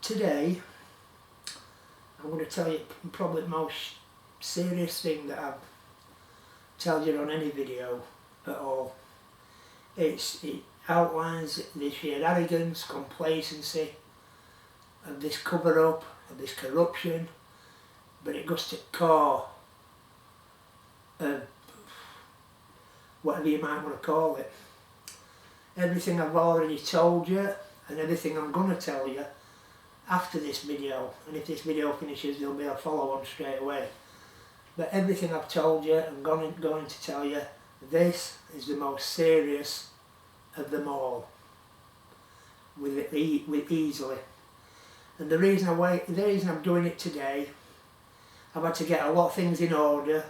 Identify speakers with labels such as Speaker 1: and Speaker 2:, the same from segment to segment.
Speaker 1: Today I'm going to tell you probably the most serious thing that I've told you on any video at all. It outlines this sheer arrogance, complacency, of this cover-up, of this corruption, but it goes to core of whatever you might want to call it. Everything I've already told you and everything I'm going to tell you after this video, and if this video finishes there'll be a follow-on straight away. But everything I've told you and going to tell you, this is the most serious of them all, with easily. And the reason I'm doing it today, I've had to get a lot of things in order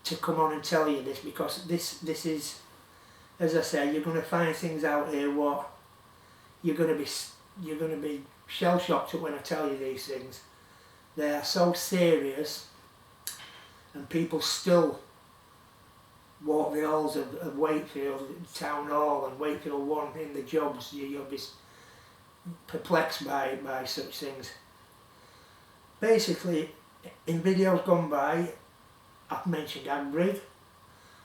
Speaker 1: to come on and tell you this, because this is, as I say, you're going to find things out here what you're going to be shell-shocked at when I tell you these things. They are so serious, and people still walk the halls of Wakefield Town Hall and Wakefield 1 in the jobs. You'll be perplexed by such things. Basically, in videos gone by, I've mentioned Ambrig,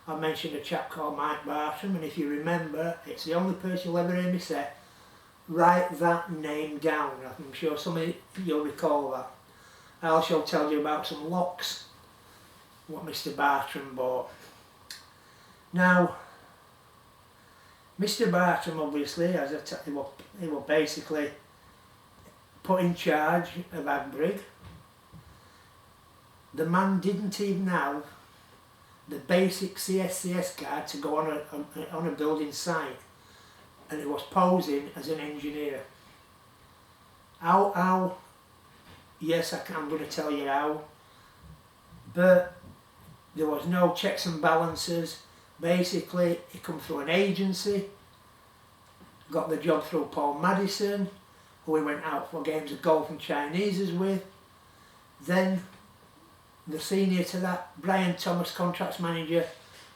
Speaker 1: I've mentioned a chap called Mike Bartram, and if you remember, it's the only person you'll ever hear me say, write that name down. I'm sure some of you'll recall that. I also tell you about some locks, what Mr. Bartram bought. Now, Mr. Bartram, obviously, as I tell you, he was basically put in charge of Ambrig. The man didn't even have the basic CSCS card to go on a building site, and he was posing as an engineer. How? Yes, I'm going to tell you how, but there was no checks and balances. Basically, he come through an agency, got the job through Paul Madison, who he went out for games of golf and Chineses with. Then the senior to that, Brian Thomas, contracts manager,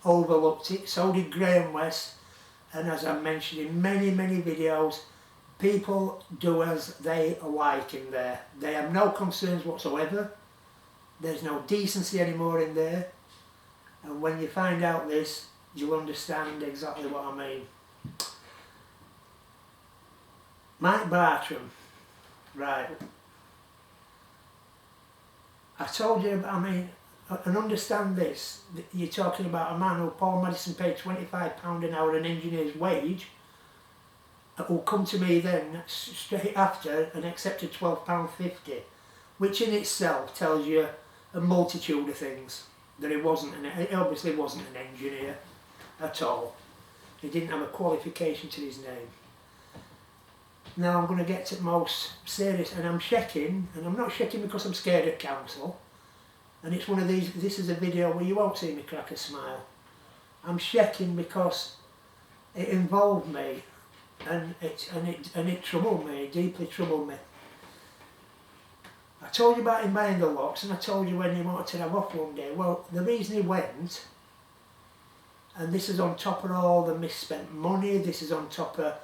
Speaker 1: overlooked it. So did Graham West. And as I mentioned in many videos, people do as they like in there. They have no concerns whatsoever. There's no decency anymore in there. And when you find out this, you'll understand exactly what I mean. Mike Bartram, right. I told you, and understand this, you're talking about a man who Paul Madison paid £25 an hour an engineer's wage, who'll come to me then straight after and accepted £12.50, which in itself tells you a multitude of things. That he obviously wasn't an engineer at all. He didn't have a qualification to his name. Now I'm going to get to the most serious, and I'm checking, and I'm not checking because I'm scared of council, and it's one of these, this is a video where you won't see me crack a smile. I'm checking because it involved me, and it troubled me, it deeply troubled me. I told you about him buying the locks, and I told you when he wanted to have off one day. Well, the reason he went, and this is on top of all the misspent money, this is on top of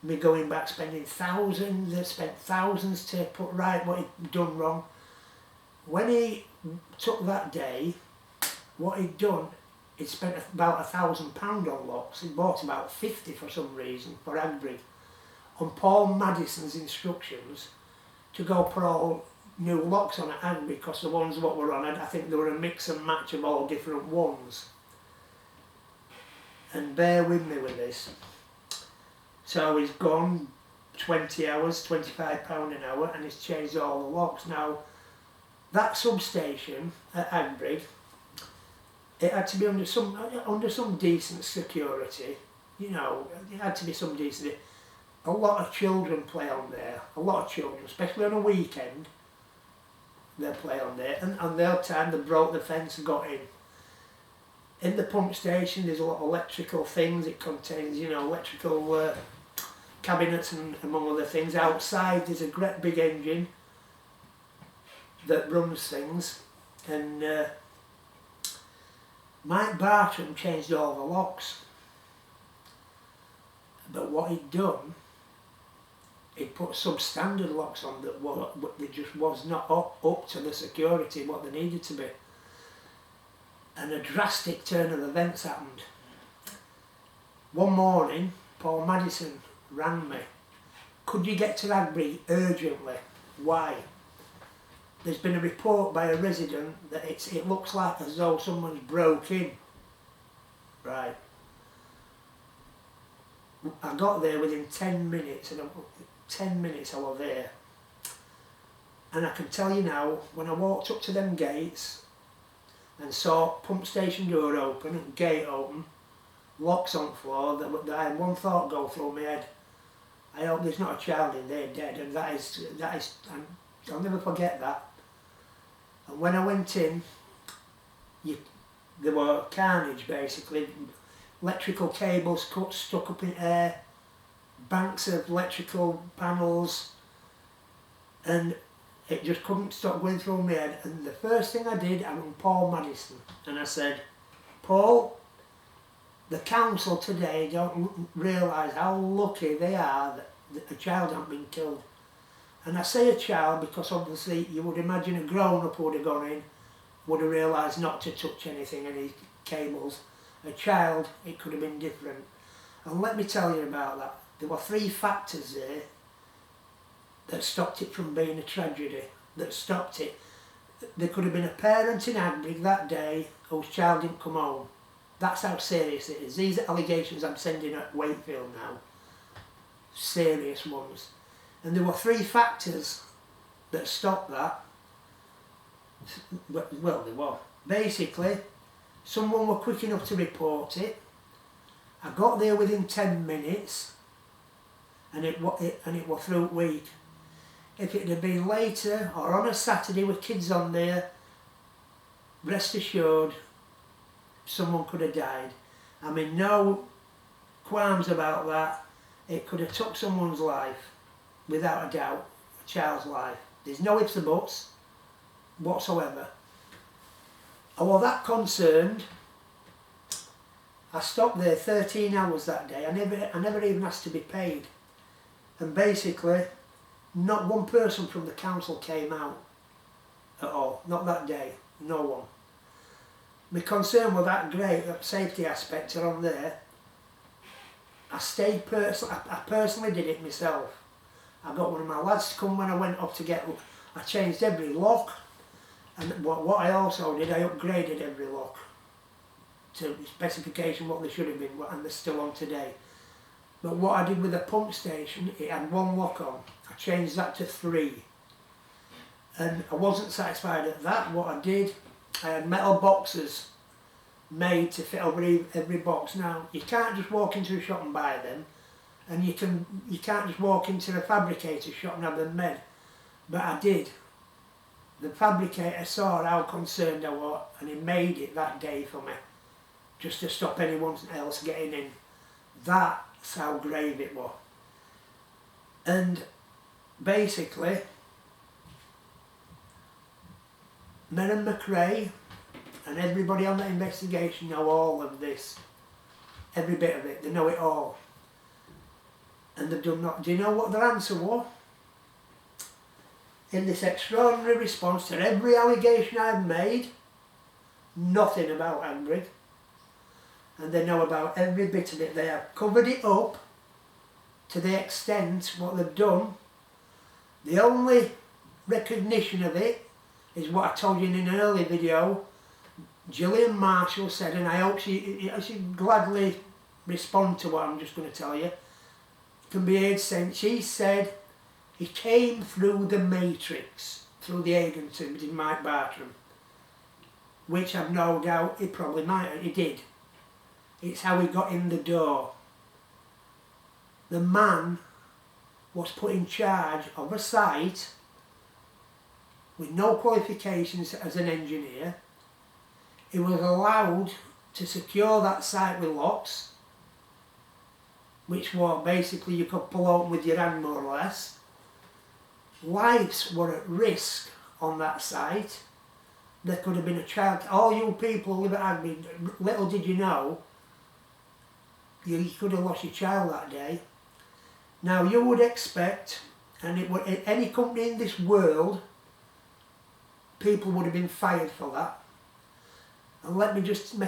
Speaker 1: me going back spending thousands, I spent thousands to put right what he'd done wrong. When he took that day, what he'd done, he'd spent about £1,000 on locks. He bought about 50 for some reason, for Ambrig, on Paul Madison's instructions to go put all new locks on at Ambrig, because the ones what were on, I think they were a mix and match of all different ones. And bear with me with this. So he's gone 20 hours, £25 an hour, and he's changed all the locks. Now, that substation at Ambrig, it had to be under some decent security. You know, it had to be some decency. A lot of children play on there, a lot of children, especially on a weekend. They play on there, and on their time they broke the fence and got in. In the pump station there's a lot of electrical things. It contains, you know, electrical cabinets and among other things. Outside there's a great big engine that runs things, and Mike Bartram changed all the locks. But what he'd done, He'd put substandard locks on that just was not up to the security what they needed to be. And a drastic turn of events happened. One morning, Paul Madison rang me. Could you get to Agbury urgently? Why? There's been a report by a resident that it looks like as though someone's broke in. Right. I got there within 10 minutes, and 10 minutes I was there. And I can tell you now, when I walked up to them gates and saw pump station door open and gate open, locks on floor, that I had one thought go through my head. I hope there's not a child in there dead, and that is, I'll never forget that. And when I went in, there were carnage basically, electrical cables cut, stuck up in air, banks of electrical panels, and it just couldn't stop going through my head. And the first thing I did, I rang Paul Madison, and I said, Paul, the council today don't realise how lucky they are that a child hasn't been killed. And I say a child because obviously you would imagine a grown-up would have gone in, would have realised not to touch anything, any cables. A child, it could have been different. And let me tell you about that. There were 3 factors there that stopped it from being a tragedy, that stopped it. There could have been a parent in Agbury that day whose child didn't come home. That's how serious it is. These allegations I'm sending at Wakefield now, serious ones. And there were 3 factors that stopped that. Well, there were. Basically, someone were quick enough to report it. I got there within 10 minutes, and it was through the week. If it had been later or on a Saturday with kids on there, rest assured, someone could have died. I mean, no qualms about that. It could have took someone's life, without a doubt, a child's life. There's no ifs or buts whatsoever. I was that concerned. I stopped there 13 hours that day. I never even asked to be paid. And basically, not one person from the council came out at all. Not that day. No one. My concern was that great, that safety aspect are on there. I personally did it myself. I got one of my lads to come when I went up to get, I changed every lock, and what I also did, I upgraded every lock to specification what they should have been, and they're still on today. But what I did with the pump station, it had 1 lock on. I changed that to 3. And I wasn't satisfied at that. What I did, I had metal boxes made to fit over every box. Now, you can't just walk into a shop and buy them, and you can't just walk into a fabricator's shop and have them made. But I did. The fabricator saw how concerned I was, and he made it that day for me, just to stop anyone else getting in. That's how grave it was. And basically, Merrin McRae and everybody on that investigation know all of this. Every bit of it, they know it all. And they've done not. Do you know what their answer was? In this extraordinary response to every allegation I've made, nothing about Agbury. And they know about every bit of it. They have covered it up to the extent what they've done. The only recognition of it is what I told you in an early video. Gillian Marshall said, and I hope she gladly respond to what I'm just going to tell you. It can be heard saying, she said, he came through the matrix, through the agency in Mike Bartram, which I've no doubt he probably might have, he did. It's how he got in the door. The man was put in charge of a site with no qualifications as an engineer. He was allowed to secure that site with locks, which were basically you could pull open with your hand more or less. Lives were at risk on that site. There could have been a child. All you people who live at Agbury, little did you know, you could have lost your child that day. Now you would expect, and it would, in any company in this world, people would have been fired for that. And let me just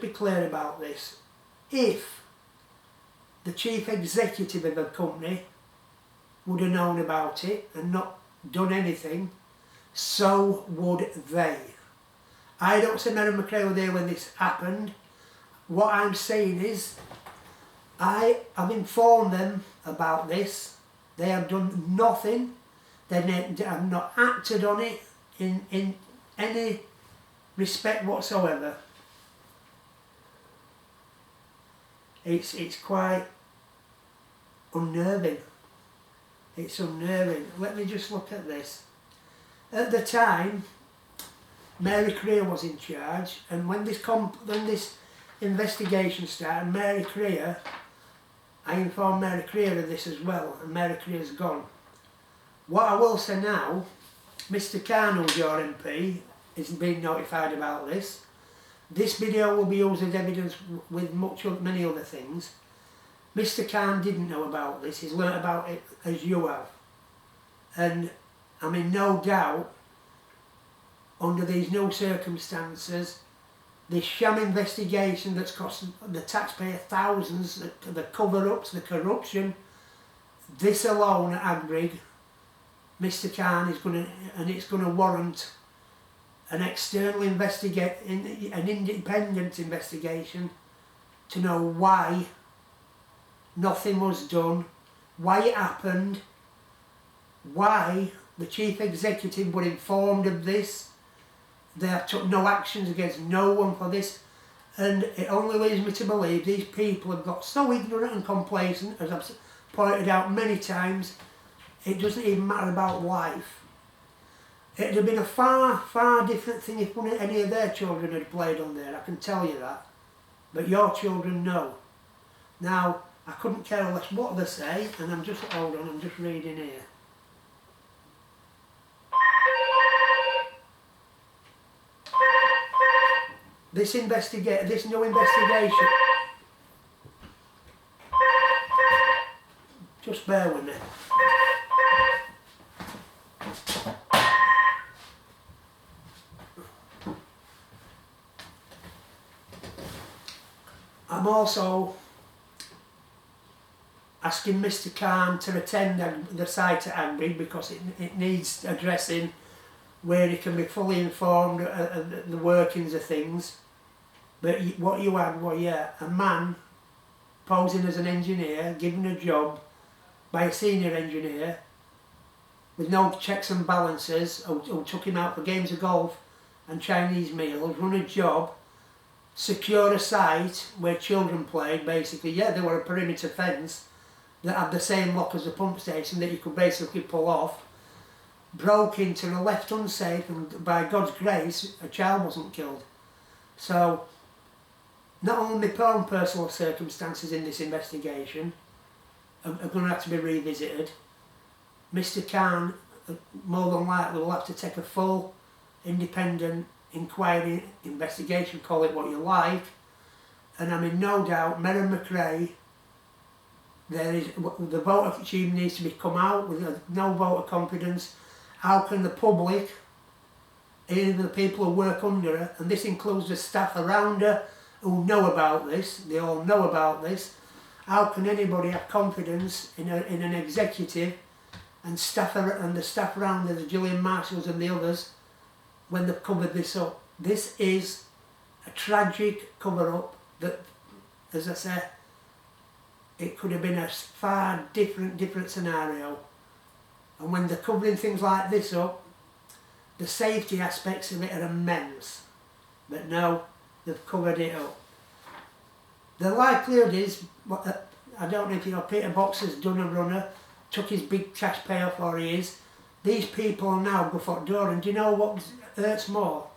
Speaker 1: be clear about this. If the chief executive of a company would have known about it and not done anything, so would they. I don't say Mary McRae were there when this happened. What I'm saying is, I have informed them about this. They have done nothing. They have not acted on it in any respect whatsoever. It's quite unnerving. It's unnerving. Let me just look at this. At the time, Mary Creer was in charge, and when this investigation started, Mary Creer, I informed Mary Creer of this as well, and Mary Creer's gone. What I will say now, Mr. Khan, who's your MP, is being notified about this. This video will be used as evidence with many other things. Mr. Khan didn't know about this, he's learnt about it as you have. And I'm in no doubt, under these new circumstances, this sham investigation that's cost the taxpayer thousands, the cover-ups, the corruption, this alone at Agrig, Mr. Khan is going to, and it's going to warrant an external an independent investigation to know why nothing was done, why it happened, why the chief executive were informed of this. They took no actions against no one for this, and it only leads me to believe these people have got so ignorant and complacent, as I've pointed out many times, it doesn't even matter about life. It'd have been a far, far different thing if any of their children had played on there, I can tell you that. But your children know. Now, I couldn't care less what they say, and I'm just reading here. This new investigation, just bear with me. I'm also asking Mr. Khan to attend the site at Agrig because it needs addressing, where he can be fully informed of the workings of things. But what you had was, a man posing as an engineer, given a job by a senior engineer, with no checks and balances, who took him out for games of golf and Chinese meals, run a job, secure a site where children played, basically. There were a perimeter fence that had the same lock as the pump station that you could basically pull off, broke into and left unsafe, and by God's grace a child wasn't killed. So not only my own personal circumstances in this investigation are going to have to be revisited, Mr. Khan more than likely will have to take a full independent inquiry, investigation, call it what you like, and I'm in no doubt Mary McRae, the voter, she needs to be come out with no vote of confidence. How can the public, even the people who work under her, and this includes the staff around her who know about this, they all know about this, how can anybody have confidence in an executive and the staff around her, the Gillian Marshalls and the others, when they've covered this up? This is a tragic cover-up that, as I say, it could have been a far different scenario. And when they're covering things like this up, the safety aspects of it are immense. But no, they've covered it up. The likelihood is, I don't know if you know, Peter Boxer's done a runner, took his big cash payoff, or he is. These people now go for door, and do you know what hurts more?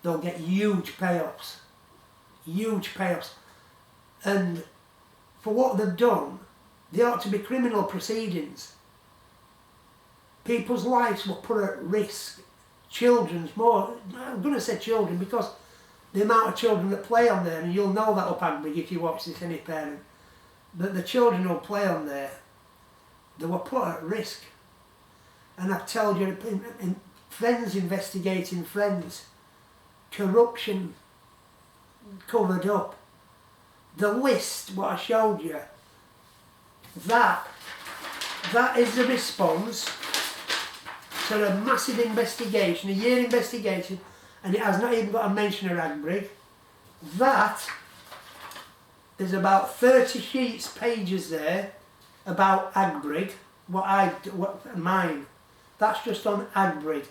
Speaker 1: They'll get huge payoffs. Huge payoffs. And for what they've done, they ought to be criminal proceedings. People's lives were put at risk. Children's more, I'm going to say children because the amount of children that play on there, and you'll know that up Agrig if you watch this, any parent, that the children who play on there, they were put at risk. And I've told you, friends investigating friends, corruption covered up. The list, what I showed you, that is the response to a massive investigation, a year investigation, and it has not even got a mention of Agbrig. That, there's about 30 sheets, pages there about Agbrig, mine. That's just on Agbrig.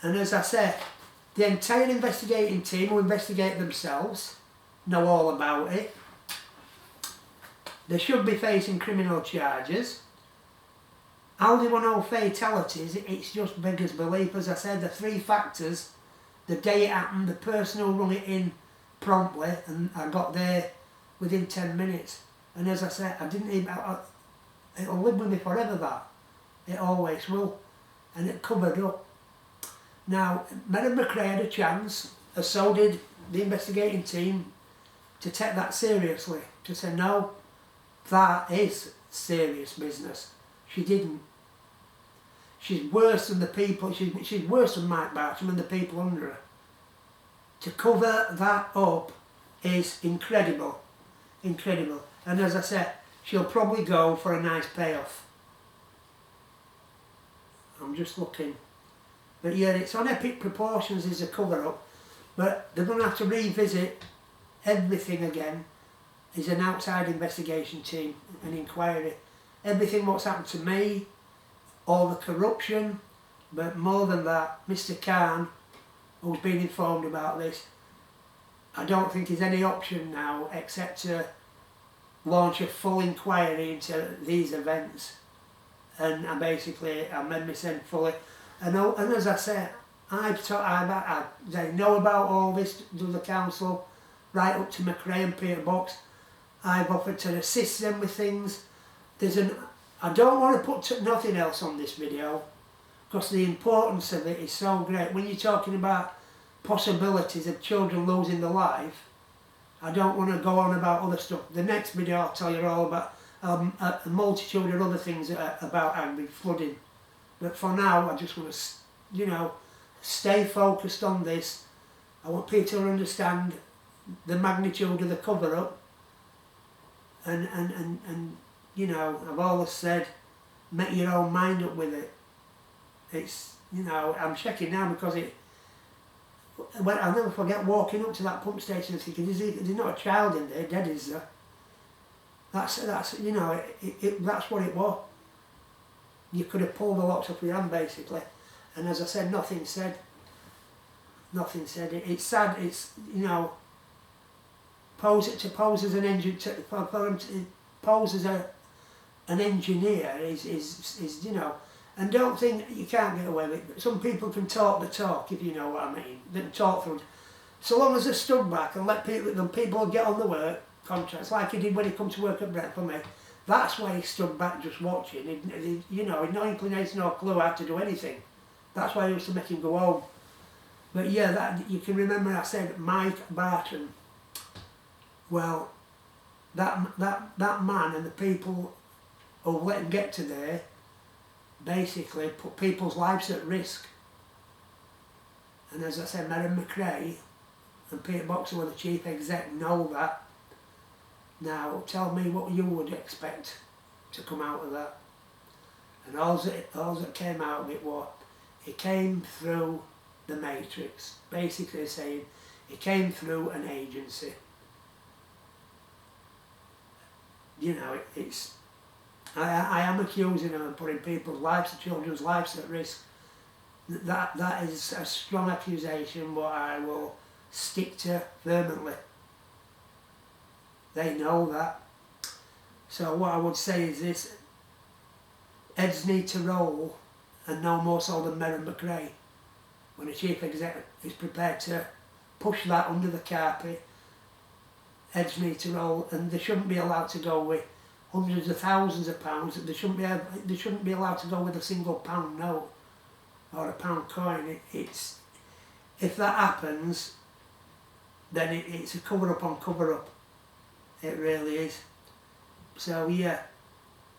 Speaker 1: And as I said, the entire investigating team who investigate themselves know all about it. They should be facing criminal charges. How they were no fatalities, it's just beggars belief. As I said, the 3 factors, the day it happened, the person who rung it in promptly, and I got there within 10 minutes. And as I said, I didn't even, it'll live with me forever, that. It always will. And it covered up. Now, Merritt McRae had a chance, as so did the investigating team, to take that seriously. To say, no, that is serious business. She didn't. She's worse than the people, she's worse than Mike Barton and the people under her. To cover that up is incredible. Incredible. And as I said, she'll probably go for a nice payoff. I'm just looking. But yeah, it's on epic proportions as a cover-up, but they're going to have to revisit everything again. Is an outside investigation team, an inquiry. Everything what's happened to me, all the corruption, but more than that, Mr. Khan, who's been informed about this, I don't think there's any option now except to launch a full inquiry into these events. And I made myself fully. And as I said, I know about all this to the council, right up to McRae and Peter Box. I've offered to assist them with things. I don't want to put nothing else on this video, because the importance of it is so great. When you're talking about possibilities of children losing their life, I don't want to go on about other stuff. The next video I'll tell you all about a multitude of other things about Agbrig flooding. But for now, I just want to, stay focused on this. I want people to understand the magnitude of the cover-up. And I've always said, make your own mind up with it. It's, I'm checking now because I'll never forget walking up to that pump station and thinking, there's not a child in there, dead is there? That's that's what it was. You could have pulled the locks off your hand basically. And as I said, nothing said. Nothing said. It's sad, it's, pose as an engineer, pose as an engineer is and don't think you can't get away with it. Some people can talk the talk, if you know what I mean. They can talk through. So long as they stood back and let people get on the work contracts, like he did when he come to work at Brett for me. That's why he stood back just watching. He'd no inclination or clue how to do anything. That's why he used to make him go home. But yeah, that you can remember I said Mike Barton. Well, that man and the people who let him get to there basically put people's lives at risk. And as I said, Merritt McRae and Peter Boxer were the chief exec, know that. Now, tell me what you would expect to come out of that. And all that came out of it was, it came through the matrix, basically saying it came through an agency. I am accusing them of putting people's lives, children's lives at risk. That is a strong accusation, what I will stick to vehemently. They know that. So what I would say is this: heads need to roll, and no more so than Merritt McRae. When a chief executive is prepared to push that under the carpet, heads need to roll, and they shouldn't be allowed to go with hundreds of thousands of pounds. They shouldn't be allowed to go with a single £1 note or a £1 coin. If that happens, then it's a cover up on cover up. It really is. So yeah,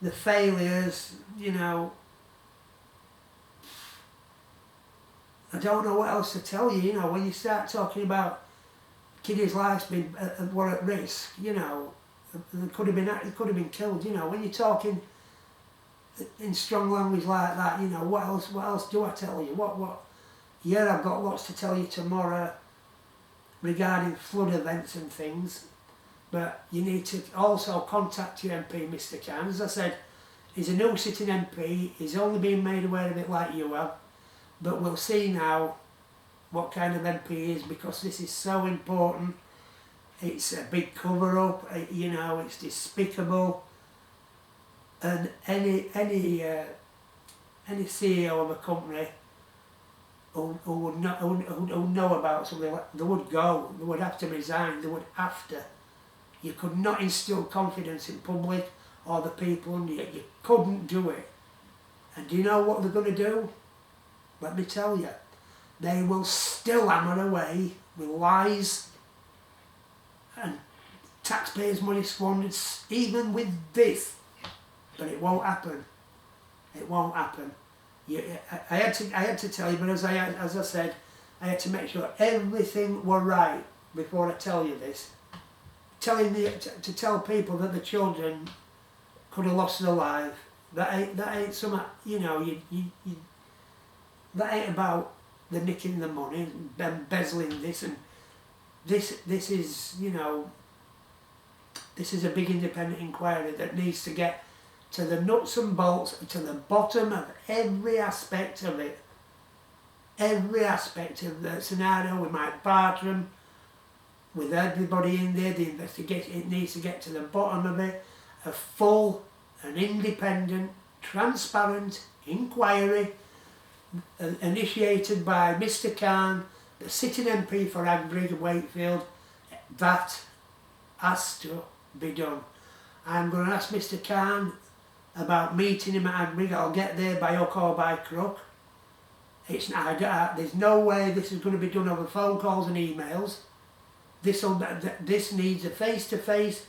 Speaker 1: the failures, you know, I don't know what else to tell you, you know, when you start talking about kiddies' lives being were at risk, you know, it could have been killed, you know, when you're talking in strong language like that, you know, what else do I tell you? Yeah, I've got lots to tell you tomorrow regarding flood events and things, but you need to also contact your MP, Mr. Khan. As I said, he's a new sitting MP, he's only been made aware of it like you have, but we'll see now what kind of MP he is, because this is so important. It's a big cover-up, you know, it's despicable, and any CEO of a company who would know about something like that, they would go, they would have to resign, they would have to. You could not instill confidence in public or the people under you. You couldn't do it. And do you know what they're going to do? Let me tell you. They will still hammer away with lies and taxpayers' money squandered, even with this. But it won't happen. It won't happen. I had to tell you, but as I said, I had to make sure everything were right before I tell you this. To tell people that the children could have lost their life, that ain't something, you know, that ain't about the nicking the money, embezzling this, and this is, you know, this is a big independent inquiry that needs to get to the nuts and bolts, to the bottom of every aspect of it. Every aspect of the scenario with Mike Bartram, with everybody in there, the investigation, it needs to get to the bottom of it. A full and independent, transparent inquiry initiated by Mr. Khan, the sitting MP for Agrig and Wakefield. That has to be done. I'm going to ask Mr. Khan about meeting him at Agrig. I'll get there by hook or by crook. There's no way this is going to be done over phone calls and emails. This needs a face-to-face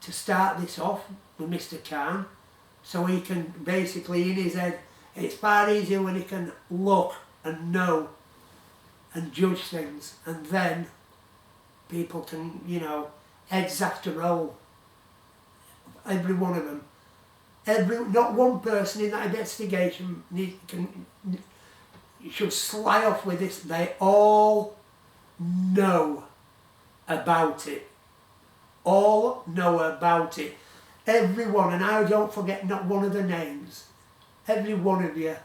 Speaker 1: to start this off with Mr. Khan, so he can basically, in his head, it's far easier when he can look and know and judge things, and then people can, you know, heads have to roll. Every one of them. Not one person in that investigation should sly off with this. They all know about it. All know about it. Everyone, and I don't forget not one of the names. Every one of you.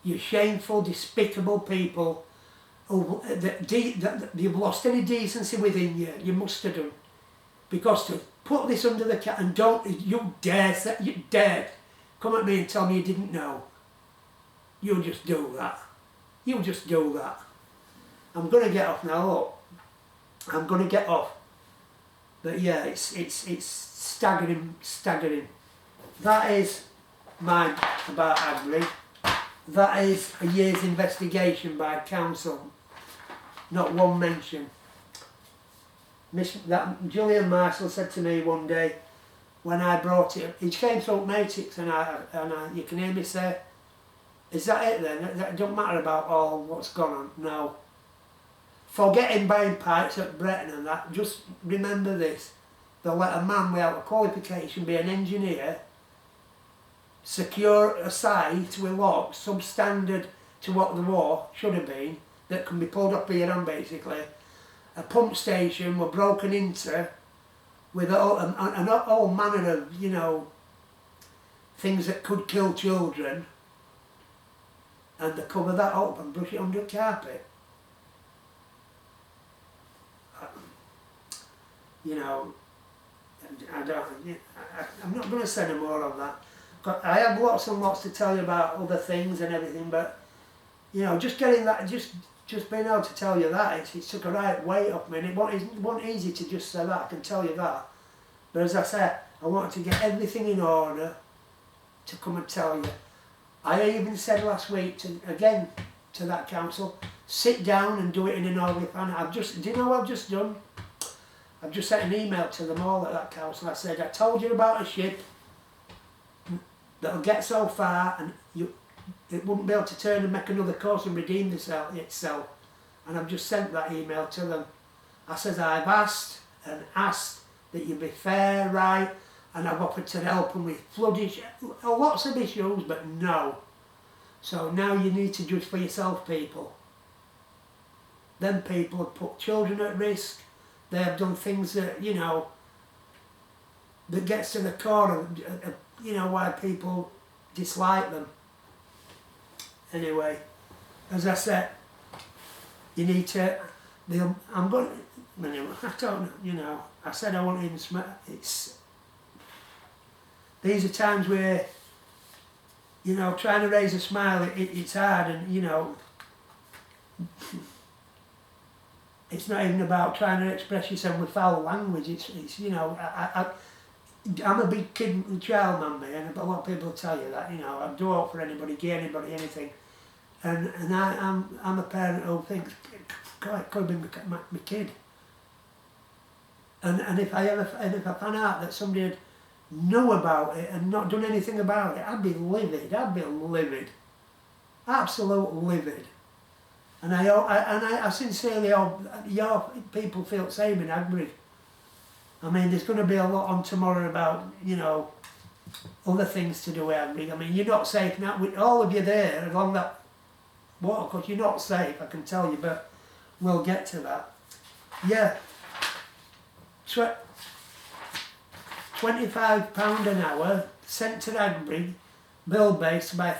Speaker 1: You shameful, despicable people who you've lost any decency within you. You must have done. Because to put this under the cat and you dare come at me and tell me you didn't know. You'll just do that. You'll just do that. I'm going to get off now, look. I'm going to get off. But yeah, it's staggering. That is mine about Agri. That is a year's investigation by council. Not one mention. Julian Marshall said to me one day when I brought it, he came to Matrix and you can hear me say, is that it then? It don't matter about all what's gone on. No. Forgetting buying pipes at Bretton and that, just remember this. They'll let a man without a qualification be an engineer, secure a site with locks, substandard to what the war should have been, that can be pulled up here on basically. A pump station were broken into with all manner of, you know, things that could kill children, and they cover that up and brush it under the carpet. You know, I'm not going to say no more on that. I have lots and lots to tell you about other things and everything, but, you know, just getting that, just being able to tell you that, it took a right weight off me, and it wasn't easy to just say that, I can tell you that. But as I said, I wanted to get everything in order to come and tell you. I even said last week, to that council, sit down and do it in an orderly manner. Do you know what I've just done? I've just sent an email to them all at that council. I said, I told you about a ship, that'll get so far and it wouldn't be able to turn and make another course and redeem itself. And I've just sent that email to them. I says I've asked and asked that you be fair, right, and I've offered to help them with flood issues, lots of issues, but no. So now you need to judge for yourself, people. Them people have put children at risk. They have done things that, you know, that gets to the core of, you know, why people dislike them. Anyway, as I said, you need to, I'm going to, anyway, I don't, you know, I said I won't even smoke. These are times where, you know, trying to raise a smile, it's hard, and, you know, it's not even about trying to express yourself with foul language. It's you know, I'm a big kid and child man, me, and a lot of people tell you that, you know, I'd do all for anybody, give anybody anything. And I'm a parent who thinks, God, it could have been my kid. And if I found out that somebody had knew about it and not done anything about it, I'd be livid. Absolute livid. And I sincerely hope your people feel the same in Agbury. I mean, there's going to be a lot on tomorrow about, you know, other things to do with Agbury. I mean, you're not safe now, with all of you there along that water, because you're not safe, I can tell you, but we'll get to that. Yeah. £25 an hour, sent to Agbury, bill based by